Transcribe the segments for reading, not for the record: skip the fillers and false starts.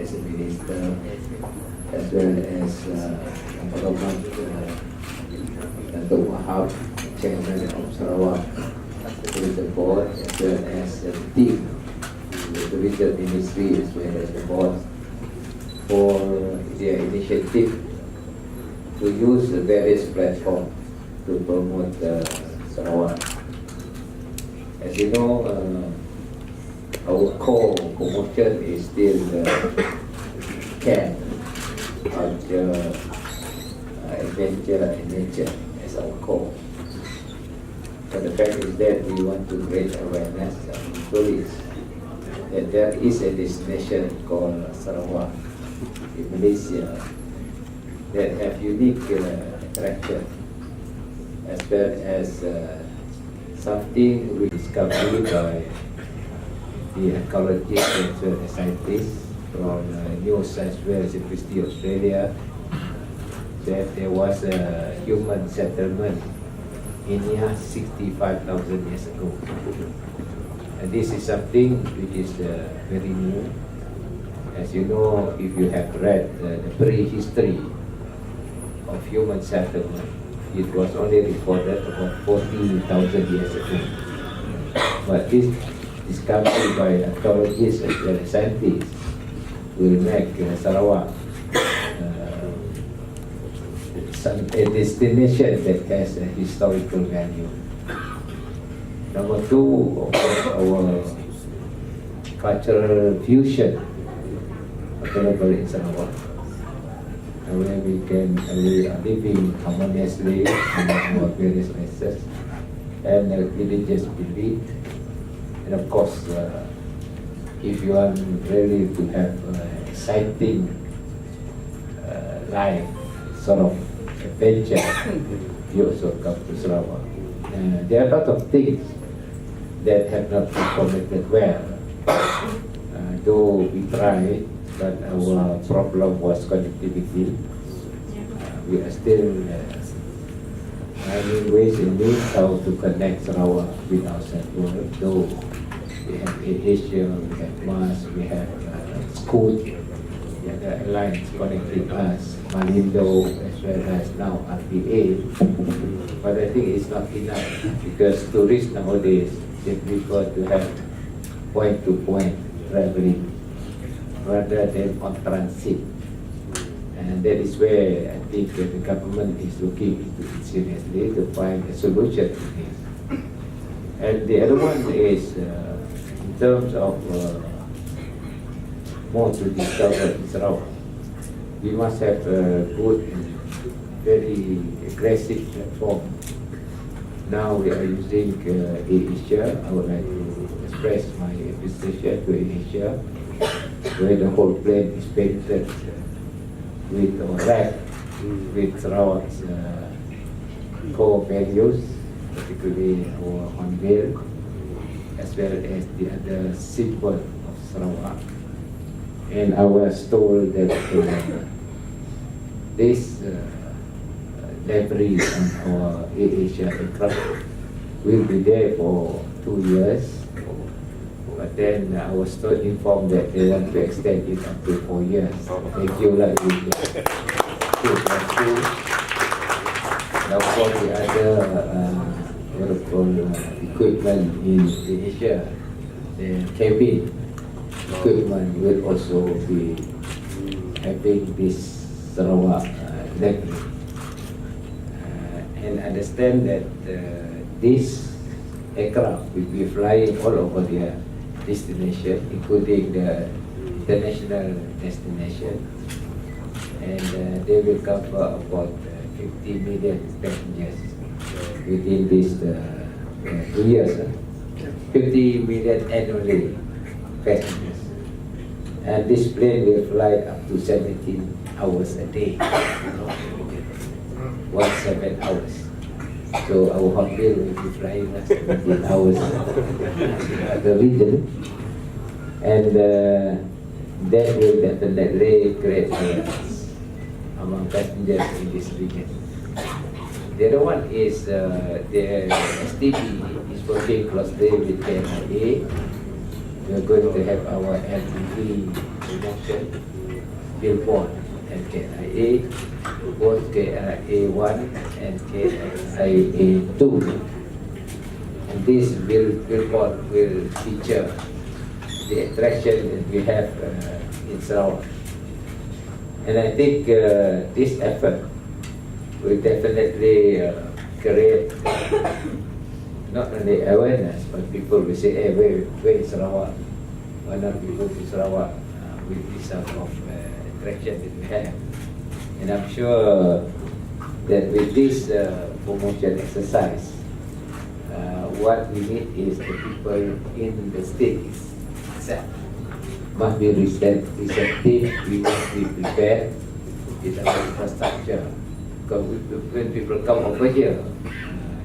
as a minister, as well as Abang, Datuk, Chairman of Sarawak, with the board, as well as the team, the tourism ministry, as well as the board, for their initiative to use the various platforms to promote Sarawak. As you know, our core promotion is still camp, culture, adventure and nature as our core. But the fact is that we want to create awareness among tourists that there is a destination called Sarawak in Malaysia that have unique attraction, as well as something we discovered by the ecologists and the scientists from New South Wales University, Australia, that there was a human settlement in here 65,000 years ago. And this is something which is very new. As you know, if you have read the prehistory of human settlement, it was only recorded about 40,000 years ago. But this discovery by archaeologists as well as scientists will make Sarawak a destination that has a historical value. Number two, of course, our cultural fusion available in Sarawak, where we are living harmoniously among our various races and religious belief. And of course, if you want really to have exciting life, sort of adventure, you also come to Sarawak. There are a lot of things that have not been connected well. Though we tried, but our problem was connectivity. We are still finding ways and means how to connect Sarawak with outside world. Though we have Asia, we have Mars, we have Scoot, the other airlines connecting us, Malindo, as well as now RPA. But I think it's not enough because tourists nowadays, they prefer to have point-to-point traveling rather than on transit. And that is where I think that the government is looking into it seriously to find a solution to this. And the other one is in terms of more to discover in Sarawak. We must have a good, very aggressive platform. Now we are using Asia. I would like to express my appreciation to Asia, where the whole plane is painted with or wrapped with Sarawak's core values, particularly our hornbill, as well as the other symbol of Sarawak. And I was told that this livery on our Asia aircraft will be there for 2 years. But then I was informed that they want to extend it up to 4 years. Thank you, like now for the other equipment in Asia, the cabin equipment will also be having this Sarawak livery. And understand that this aircraft will be flying all over their destination, including the international destination, and they will cover about 50 million passengers within these 2 years. 50 million annually passengers, and this plane will fly up to 17 hours a day, 17 hours. So our hotel will be flying us 17 hours the region, and that will definitely create awareness among passengers in this region. The other one is the STB is working closely with KMIA. We are going to have our LTV promotion, billboard and KIA, both KIA1 and KIA2. And this billboard will feature the attraction that we have in Sarawak. And I think this effort will definitely create not only awareness, but people will say, hey, where is Sarawak? Why not we go to Sarawak with this sort of attraction that we have? And I'm sure that with this promotion exercise, what we need is the people in the state itself must be receptive, we must be prepared with our infrastructure. Because when people come over here,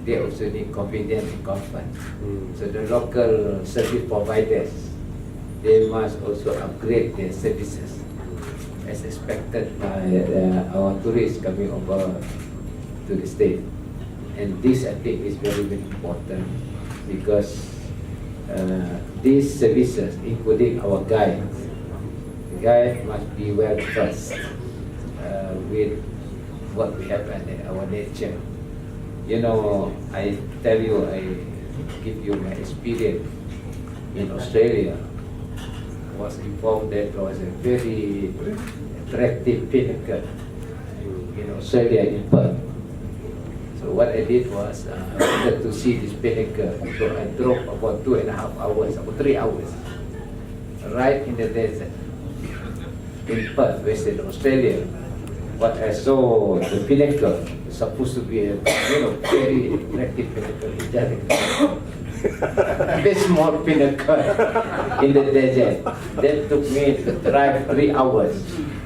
they also need confidence and comfort. So the local service providers, they must also upgrade their services as expected by our tourists coming over to the state. And this I think is very, very important because these services, including our guides, the guide must be well versed with what we have in our nature. You know, I tell you, I give you my experience in Australia. I was informed that there was a very attractive pinnacle in Australia, in Perth. So what I did was, I wanted to see this pinnacle. So I drove about 2.5 hours, about 3 hours, right in the desert, in Perth, Western Australia. What I saw, the pinnacle, supposed to be a very attractive pinnacle. Very small pinnacle in the desert. That took me to drive 3 hours.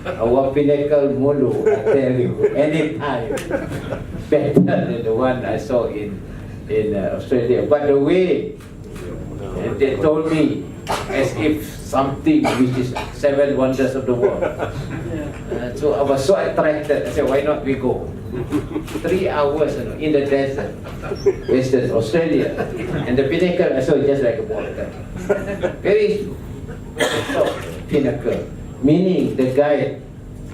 Our pinnacle mulu, I tell you, anytime better than the one I saw in Australia. But the way they told me, as if something which is 7 wonders of the world. So I was so attracted. I said, why not we go? 3 hours in the desert, Western Australia, and the pinnacle I saw just like a water. Very short pinnacle. Meaning the guide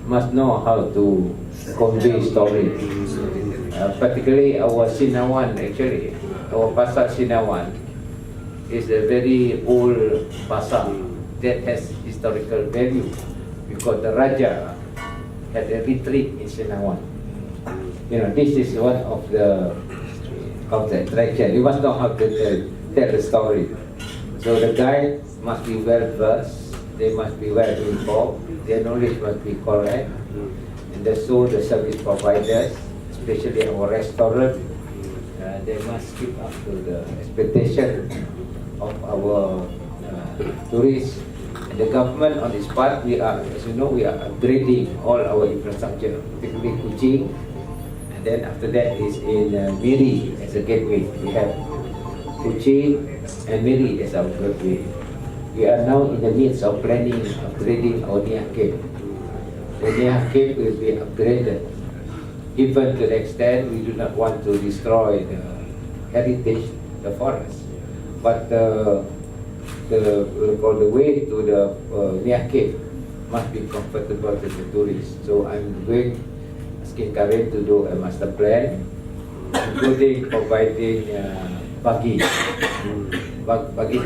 must know how to convey stories. Particularly our Sinawan, actually, our Pasar Sinawan is a very old pasar that has historical value because the Raja had a retreat in Sinawan. You know, this is one of the attraction. You must know how to tell the story. So the guide must be well versed. They must be well informed. Their knowledge must be correct. And so the service providers, especially our restaurant, they must keep up to the expectation of our tourists. And the government on this part, we are, as you know, we are upgrading all our infrastructure, particularly Kuching. And then after that is in Miri as a gateway. We have Kuching and Miri as our gateway. We are now in the midst of planning, upgrading our Nia Cave. The Nia Cave will be upgraded, even to the extent we do not want to destroy the heritage, the forest. But the way to the Nia Cave must be comfortable to the tourists. So I'm asking Karen to do a master plan, including providing buggy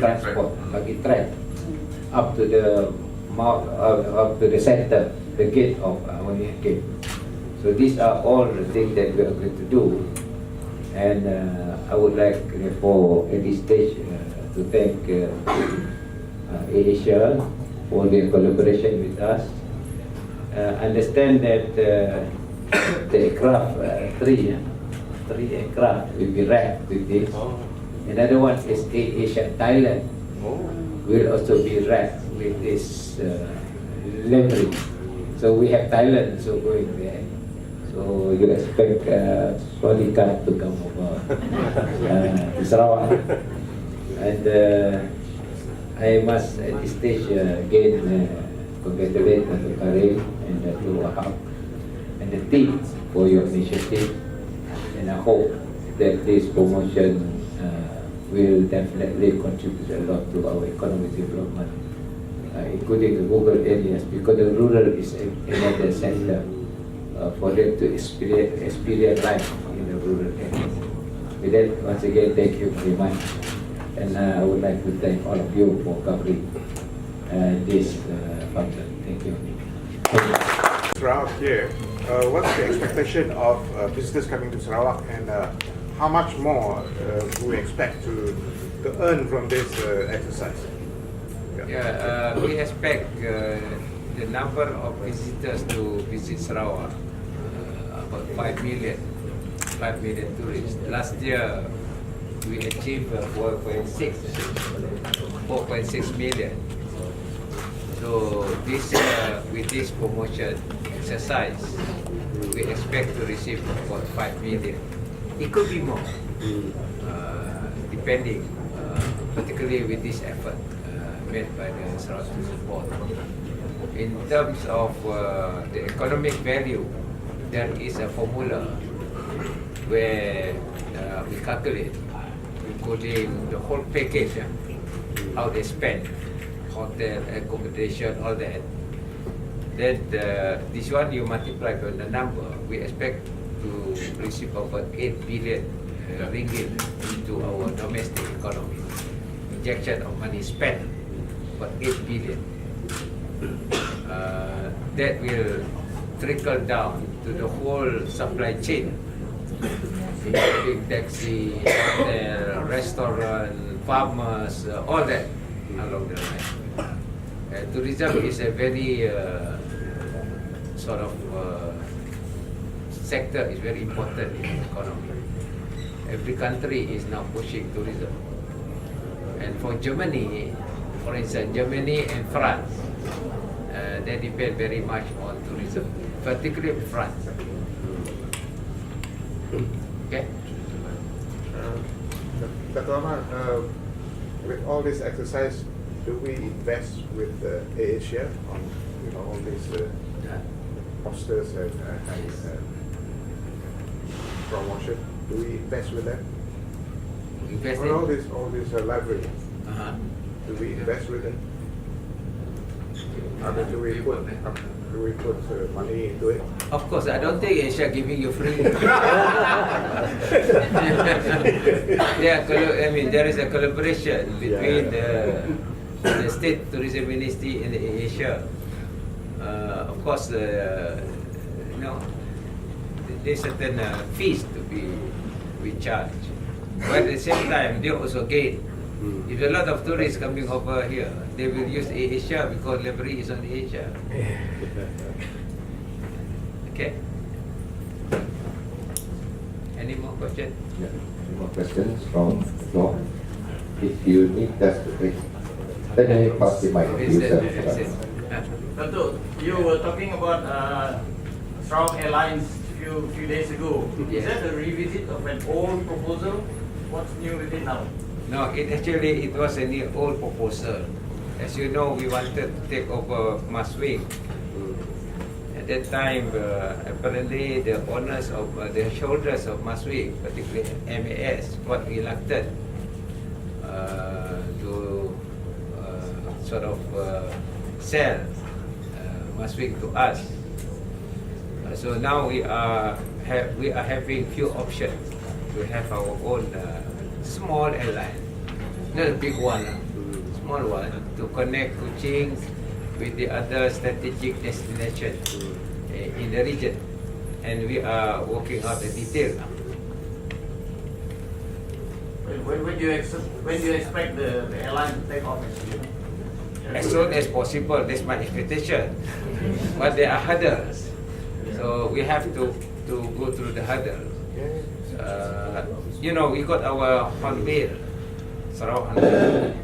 transport, buggy track up to the up to the center, the gate of our gate. So these are all the things that we are going to do, and I would like, therefore, at this stage, to thank Asia for their collaboration with us. Understand that the aircraft, three aircraft will be wrapped with this. Another one is Asia Thailand will also be wrapped with this livery. So we have Thailand also going there. So you expect Solika to come over to Sarawak. And I must at this stage again congratulate Dr. Karim and Dr. Wahab and the team for your initiative. And I hope that this promotion will definitely contribute a lot to our economic development including the rural areas, because the rural is another center for them to experience life in the rural areas. With that, once again, thank you very much. And I would like to thank all of you for covering this function. Thank you. Sarawak here, what's the expectation of visitors coming to Sarawak, and how much more do we expect to earn from this exercise? We expect the number of visitors to visit Sarawak, about 5 million tourists. Last year, we achieved 4.6 million. So this with this promotion exercise, we expect to receive about 5 million. It could be more, depending, particularly with this effort made by the Sarawak Tourism Board. In terms of the economic value, there is a formula where we calculate, including the whole package, how they spend, hotel, accommodation, all that. Then this one you multiply by the number, we expect to receive about 8 billion ringgit into our domestic economy. Injection of money spent, about 8 billion. That will trickle down to the whole supply chain, including taxi, hotel, restaurant, farmers, all that along the line. Tourism is a very sort of sector, is very important in the economy. Every country is now pushing tourism. And for Germany, for instance, Germany and France, they depend very much on tourism, particularly France. Okay? Datuk Abang, with all this exercise, do we invest with Asia on all these posters and promotion? Do we invest with them? Invest On in? all this library, do we invest with them? I mean, do we put money into it? Of course, I don't think Asia giving you free. I mean, there is a collaboration between the State Tourism Ministry and Asia. Of course, there's certain fees to be charged. But at the same time, they also gain. If a lot of tourists coming over here, they will use Asia because Livery is on Asia. Okay? Any more questions? Yeah. Any more questions from the floor? If you need us to take, let me pass the mic to you, sir. Datuk, you were talking about Sarawak Airlines few days ago. Yes. Is that a revisit of an old proposal? What's new with it now? No, it was a new old proposal. As you know, we wanted to take over Maswing. At that time, apparently the owners of the shareholders of Maswing, particularly MAS, got reluctant to sort of sell Maswing to us. So now we are having few options. We have our own small airline, not a big one, small one, to connect Kuching with the other strategic destinations in the region, and we are working out the detail now. When do you expect the airline to take off? As soon as possible, that's my expectation. But there are hurdles, so we have to go through the hurdles. We got our Hornbill, Sarawak Hornbill.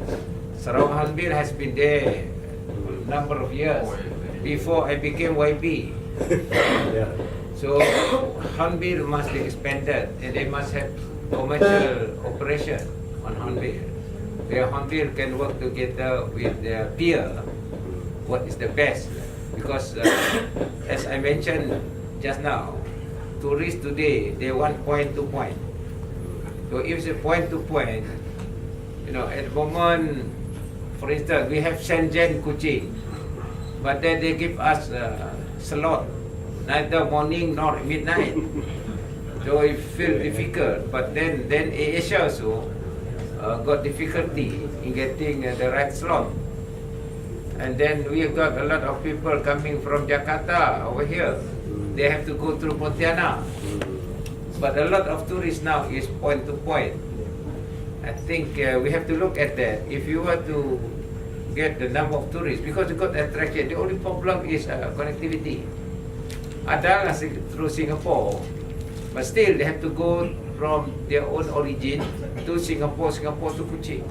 Sarawak Hornbill has been there for a number of years before I became YB. So Hornbill must be expanded, and they must have commercial operation on Hornbill. Where Hornbill can work together with their peer, what is the best? Because as I mentioned just now, tourists today, they want point to point. So if it's a point to point, at the moment, For instance, we have Shenzhen Kuching, but then they give us slot, neither morning nor midnight. So it feel difficult. But then Asia also got difficulty in getting the right slot. And then we have got a lot of people coming from Jakarta over here. They have to go through Pontianak. But a lot of tourists now is point to point. I think we have to look at that. If you were to get the number of tourists, because you got attraction, the only problem is connectivity. Ada through Singapore, but still they have to go from their own origin to Singapore to Kuching.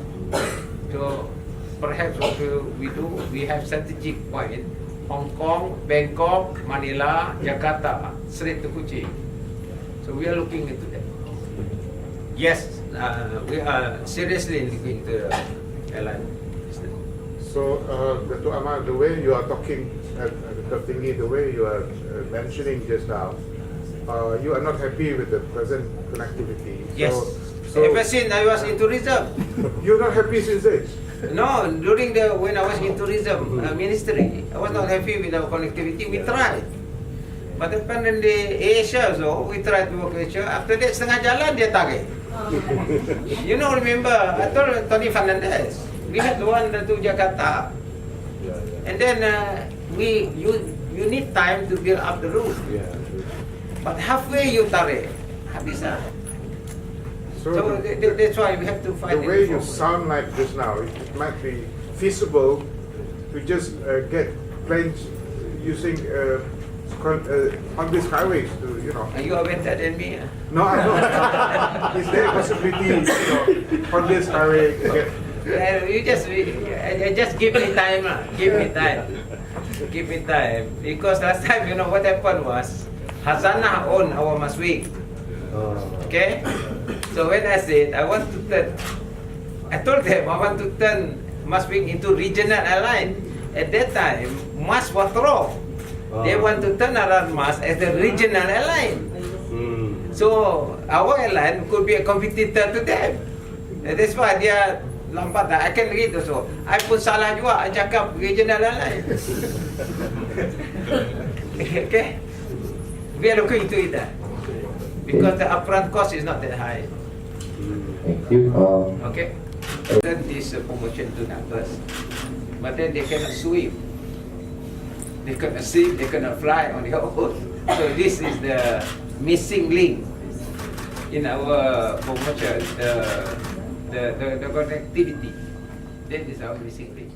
So perhaps what we do, we have strategic point: Hong Kong, Bangkok, Manila, Jakarta, straight to Kuching. So we are looking into that. Yes, we are seriously looking to the airline business. So, Datuk Ahmad, the way you are talking at Patinggi, the way you are mentioning just now, you are not happy with the present connectivity. Yes. So Ever since I was in tourism. you're not happy since age? No, during when I was in tourism ministry, I was not happy with our connectivity. We tried. But apparently Asia also, we tried to work Asia. After that, setengah jalan dia tarik. You know, remember, I told Tony Fernandez, we had one to Jakarta. And then you need time to build up the route. But halfway you tarik, habis lah. So that's why we have to find the way you sound like just now, it might be feasible to just get planes using on these highways to, you know. Are you better than me? No, I know. Is there a possibility, on this highway to get? Just give me time, give me time. Give me time. Because last time, what happened was, Hazanah owned our Maswing. Okay? So when I said, I want to turn, I told them, I want to turn Maswing into regional airline. At that time, Mas was wrong. They want to turn around Mas as a regional airline. So our airline could be a competitor to them. And that's why dia lambat. I can read also. I pun salah juga cakap regional airline. Okay? We are looking into it. Because the upfront cost is not that high. Thank you. Okay? Then this promotion to numbers. But then they cannot swim. They cannot swim, they cannot fly on their own. So this is the missing link in our promotion, the connectivity. That is our missing link.